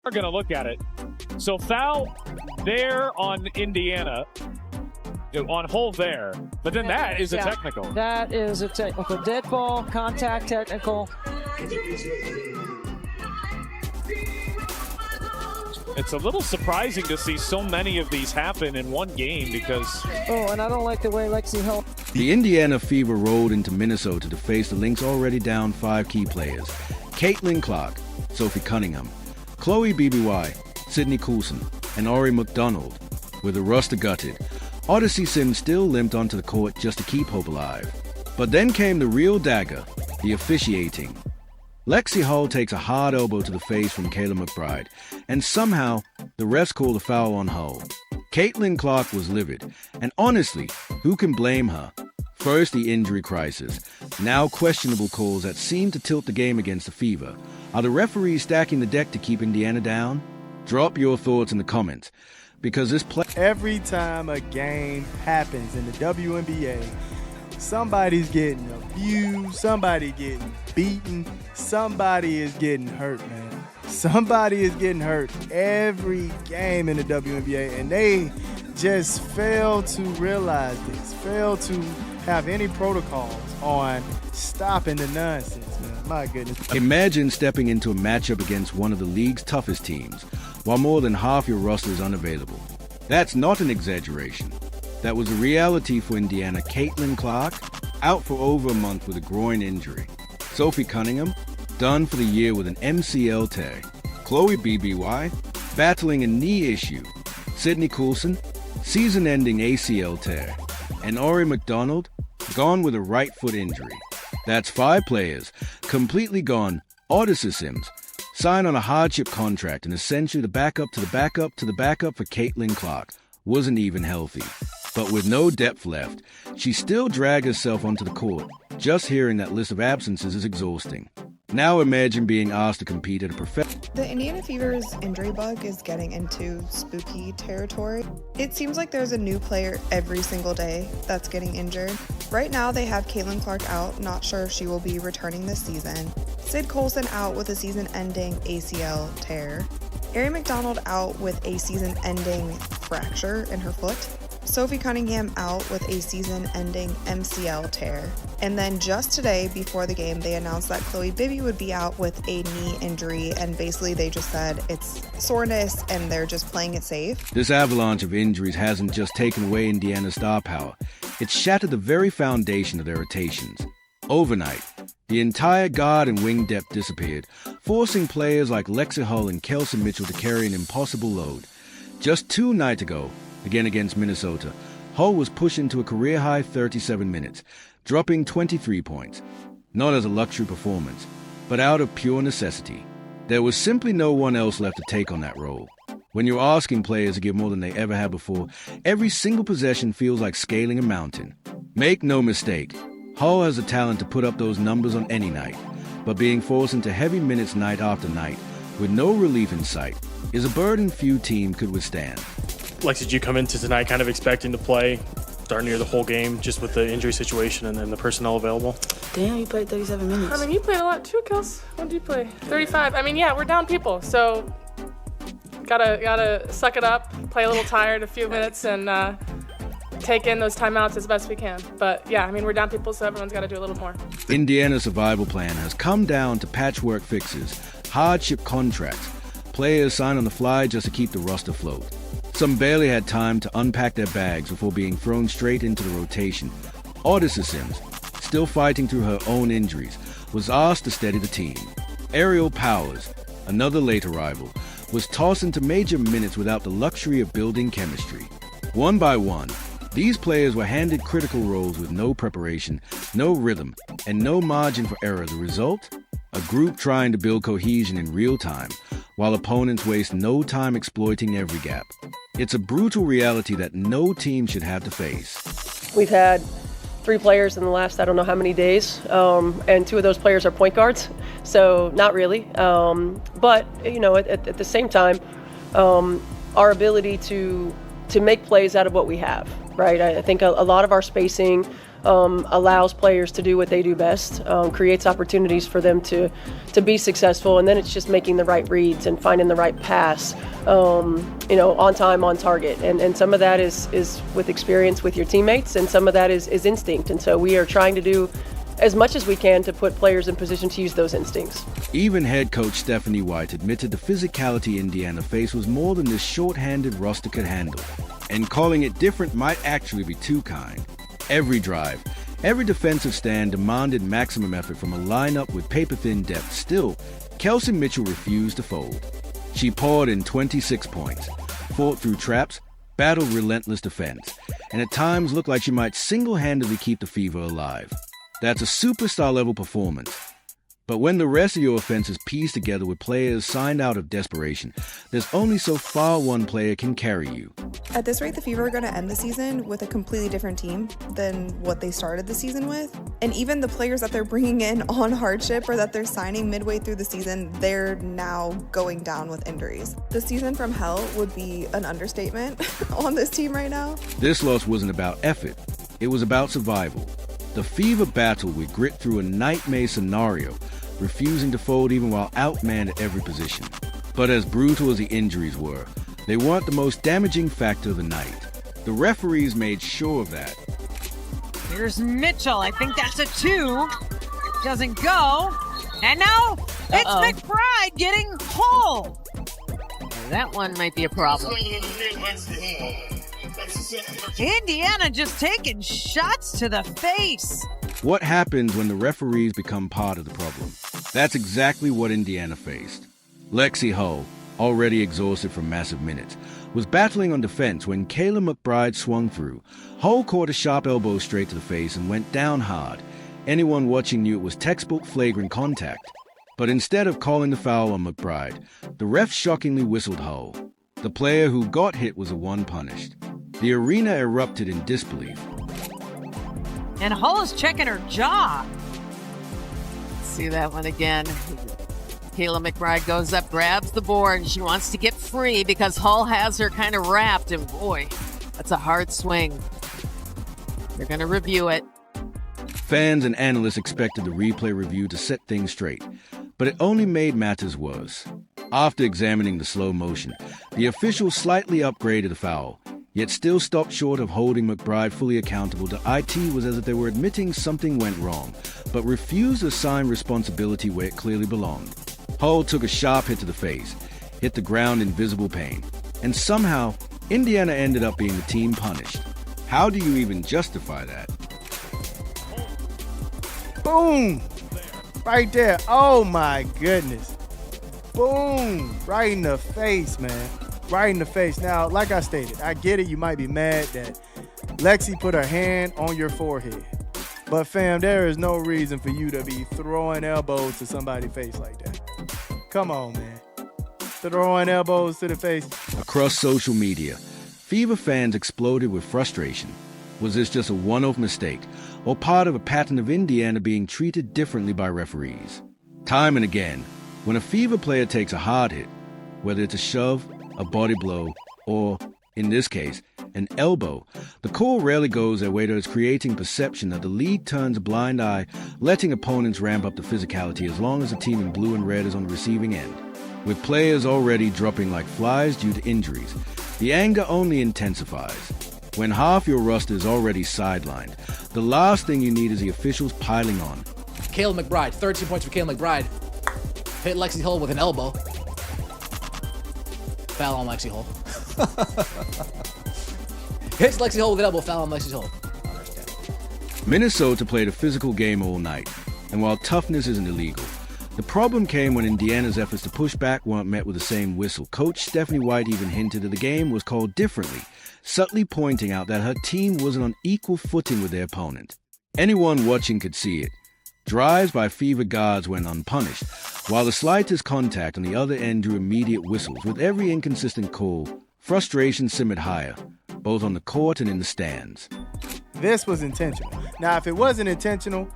We're going to look at it. So foul there on Indiana, on Hull there. But then that is a technical. That is a technical. Dead ball, contact technical. It's a little surprising to see so many of these happen in one game because... Oh, and I don't like the way Lexie Hull... The Indiana Fever rolled into Minnesota to face the Lynx already down 5 key players. Caitlin Clark, Sophie Cunningham, Chloe BBY, Sydney Coulson, and Ori McDonald. With the roster gutted, Odyssey Sims still limped onto the court just to keep hope alive. But then came the real dagger, the officiating. Lexie Hull takes a hard elbow to the face from Kayla McBride, and somehow the refs called a foul on Hull. Caitlin Clark was livid, and honestly, who can blame her? First, the injury crisis. Now questionable calls that seem to tilt the game against the Fever. Are the referees stacking the deck to keep Indiana down? Drop your thoughts in the comments, because this play... Every time a game happens in the WNBA, somebody's getting abused, somebody getting beaten, somebody is getting hurt, man. Somebody is getting hurt every game in the WNBA, and they just fail to realize this, fail to have any protocols on stopping the nonsense, man. My goodness. Imagine stepping into a matchup against one of the league's toughest teams, while more than half your roster is unavailable. That's not an exaggeration. That was a reality for Indiana. Caitlin Clark, out for over a month with a groin injury. Sophie Cunningham, done for the year with an MCL tear. Chloe BBY, battling a knee issue. Sydney Coulson, season-ending ACL tear. And Ori McDonald, gone with a right foot injury. That's 5 players, completely gone. Odyssey Sims, signed on a hardship contract, and essentially the backup to the backup to the backup for Caitlin Clark, wasn't even healthy. But with no depth left, she still dragged herself onto the court. Just hearing that list of absences is exhausting. Now imagine being asked to compete at a professional... The Indiana Fever's injury bug is getting into spooky territory. It seems like there's a new player every single day that's getting injured. Right now they have Caitlin Clark out, not sure if she will be returning this season. Sid Coulson out with a season-ending ACL tear. Ori McDonald out with a season-ending fracture in her foot. Sophie Cunningham out with a season-ending MCL tear. And then just today, before the game, they announced that Chloe Bibby would be out with a knee injury, and basically they just said it's soreness and they're just playing it safe. This avalanche of injuries hasn't just taken away Indiana's star power. It's shattered the very foundation of their rotations. Overnight, the entire guard and wing depth disappeared, forcing players like Lexie Hull and Kelsey Mitchell to carry an impossible load. Just 2 nights ago, again against Minnesota, Hull was pushed into a career-high 37 minutes, dropping 23 points. Not as a luxury performance, but out of pure necessity. There was simply no one else left to take on that role. When you're asking players to give more than they ever have before, every single possession feels like scaling a mountain. Make no mistake, Hull has the talent to put up those numbers on any night, but being forced into heavy minutes night after night, with no relief in sight, is a burden few teams could withstand. Lexie, did you come into tonight kind of expecting to play darn near the whole game just with the injury situation and then the personnel available? Damn, you played 37 minutes. I mean, you played a lot too, Kels. What did you play? 35. I mean, yeah, we're down people, so gotta suck it up, play a little tired a few minutes, and take in those timeouts as best we can. But yeah, I mean, we're down people, so everyone's got to do a little more. Indiana's survival plan has come down to patchwork fixes, hardship contracts, players sign on the fly just to keep the roster afloat. Some barely had time to unpack their bags before being thrown straight into the rotation. Odyssey Sims, still fighting through her own injuries, was asked to steady the team. Ariel Powers, another late arrival, was tossed into major minutes without the luxury of building chemistry. One by one, these players were handed critical roles with no preparation, no rhythm, and no margin for error. The result? A group trying to build cohesion in real time, while opponents waste no time exploiting every gap. It's a brutal reality that no team should have to face. We've had 3 players in the last I don't know how many days, and 2 of those players are point guards, so not really. But you know, at the same time, our ability to make plays out of what we have, right? I think a lot of our spacing allows players to do what they do best, creates opportunities for them to be successful, and then it's just making the right reads and finding the right pass, on time, on target. And some of that is with experience with your teammates, and some of that is instinct. And so we are trying to do as much as we can to put players in position to use those instincts. Even head coach Stephanie White admitted the physicality Indiana faced was more than this short-handed roster could handle, and calling it different might actually be too kind. Every drive, every defensive stand demanded maximum effort from a lineup with paper-thin depth. Still, Kelsey Mitchell refused to fold. She poured in 26 points, fought through traps, battled relentless defense, and at times looked like she might single-handedly keep the Fever alive. That's a superstar-level performance. But when the rest of your offense is pieced together with players signed out of desperation, there's only so far one player can carry you. At this rate, the Fever are going to end the season with a completely different team than what they started the season with. And even the players that they're bringing in on hardship or that they're signing midway through the season, they're now going down with injuries. The season from hell would be an understatement on this team right now. This loss wasn't about effort. It was about survival. The Fever battled with grit through a nightmare scenario, refusing to fold even while outmanned at every position. But as brutal as the injuries were, they weren't the most damaging factor of the night. The referees made sure of that. Here's Mitchell. I think that's a 2. Doesn't go. And now it's McBride getting Hull. That one might be a problem. Indiana just taking shots to the face. What happens when the referees become part of the problem? That's exactly what Indiana faced. Lexie Hull, already exhausted from massive minutes, was battling on defense when Kayla McBride swung through. Hull caught a sharp elbow straight to the face and went down hard. Anyone watching knew it was textbook flagrant contact. But instead of calling the foul on McBride, the ref shockingly whistled Hull. The player who got hit was the one punished. The arena erupted in disbelief. And Hull is checking her jaw. See that one again. Kayla McBride goes up, grabs the board, and she wants to get free because Hull has her kind of wrapped. And boy, that's a hard swing. They're going to review it. Fans and analysts expected the replay review to set things straight, but it only made matters worse. After examining the slow motion, the official slightly upgraded the foul, yet still stopped short of holding McBride fully accountable. To IT was as if they were admitting something went wrong, but refused to assign responsibility where it clearly belonged. Hull took a sharp hit to the face, hit the ground in visible pain, and somehow Indiana ended up being the team punished. How do you even justify that? Boom! Right there. Oh my goodness. Boom! Right in the face, man. Right in the face. Now, like I stated, I get it. You might be mad that Lexie put her hand on your forehead. But fam, there is no reason for you to be throwing elbows to somebody's face like that. Come on, man. Throwing elbows to the face. Across social media, Fever fans exploded with frustration. Was this just a one-off mistake, or part of a pattern of Indiana being treated differently by referees? Time and again, when a Fever player takes a hard hit, whether it's a shove, a body blow, or, in this case, an elbow, the call rarely goes their way towards creating perception that the league turns a blind eye, letting opponents ramp up the physicality as long as the team in blue and red is on the receiving end. With players already dropping like flies due to injuries, the anger only intensifies. When half your roster is already sidelined, the last thing you need is the officials piling on. Kayla McBride, 13 points for Kayla McBride. Hit Lexie Hull with an elbow. Foul on Lexie Hull. Hits Lexie Hull with an elbow, foul on Lexie Hull. Minnesota played a physical game all night, and while toughness isn't illegal, the problem came when Indiana's efforts to push back weren't met with the same whistle. Coach Stephanie White even hinted that the game was called differently, subtly pointing out that her team wasn't on equal footing with their opponent. Anyone watching could see it. Drives by Fever guards went unpunished, while the slightest contact on the other end drew immediate whistles. With every inconsistent call, frustration simmered higher, both on the court and in the stands. This was intentional. Now, if it wasn't intentional,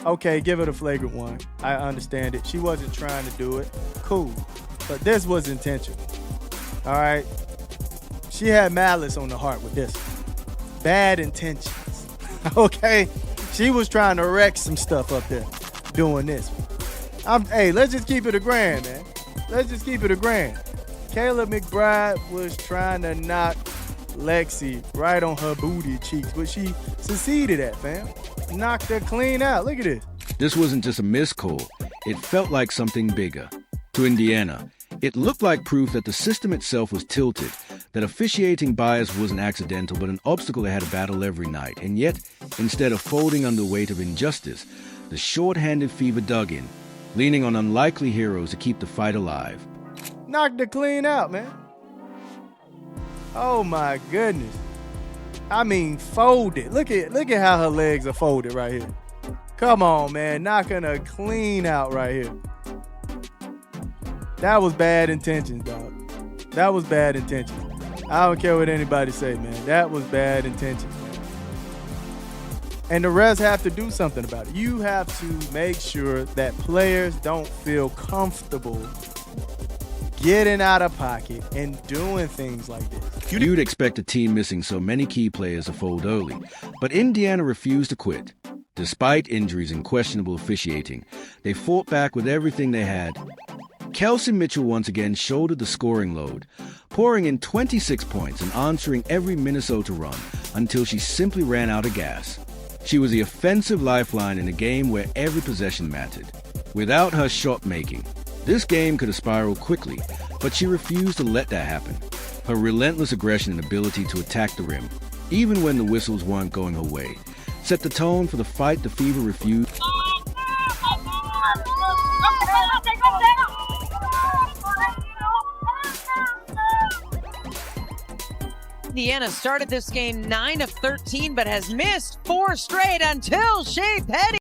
okay, give it a flagrant one. I understand it. She wasn't trying to do it. Cool. But this was intentional. All right? She had malice on the heart with this one. Bad intentions. Okay? She was trying to wreck some stuff up there doing this. Hey, let's just keep it a grand, man. Let's just keep it a grand. Kayla McBride was trying to knock Lexie right on her booty cheeks, but she succeeded at, fam. Knocked her clean out. Look at this. This wasn't just a missed call. It felt like something bigger. To Indiana, it looked like proof that the system itself was tilted, that officiating bias wasn't accidental but an obstacle they had to battle every night. And yet, instead of folding under the weight of injustice, the short-handed fever dug in, leaning on unlikely heroes to keep the fight alive. Knocked her clean out, man. Oh my goodness. I mean, folded. Look at how her legs are folded right here. Come on, man. Knocking her clean out right here. That was bad intentions, dog. That was bad intentions. I don't care what anybody say, man. That was bad intentions, man. And the refs have to do something about it. You have to make sure that players don't feel comfortable getting out of pocket and doing things like this. You'd expect a team missing so many key players to fold early, but Indiana refused to quit. Despite injuries and questionable officiating, they fought back with everything they had. Kelsey Mitchell once again shouldered the scoring load, pouring in 26 points and answering every Minnesota run until she simply ran out of gas. She was the offensive lifeline in a game where every possession mattered. Without her shot making, this game could have spiraled quickly, but she refused to let that happen. Her relentless aggression and ability to attack the rim, even when the whistles weren't going her way, set the tone for the fight the Fever refused. Indiana started this game 9 of 13, but has missed 4 straight until Shea Petty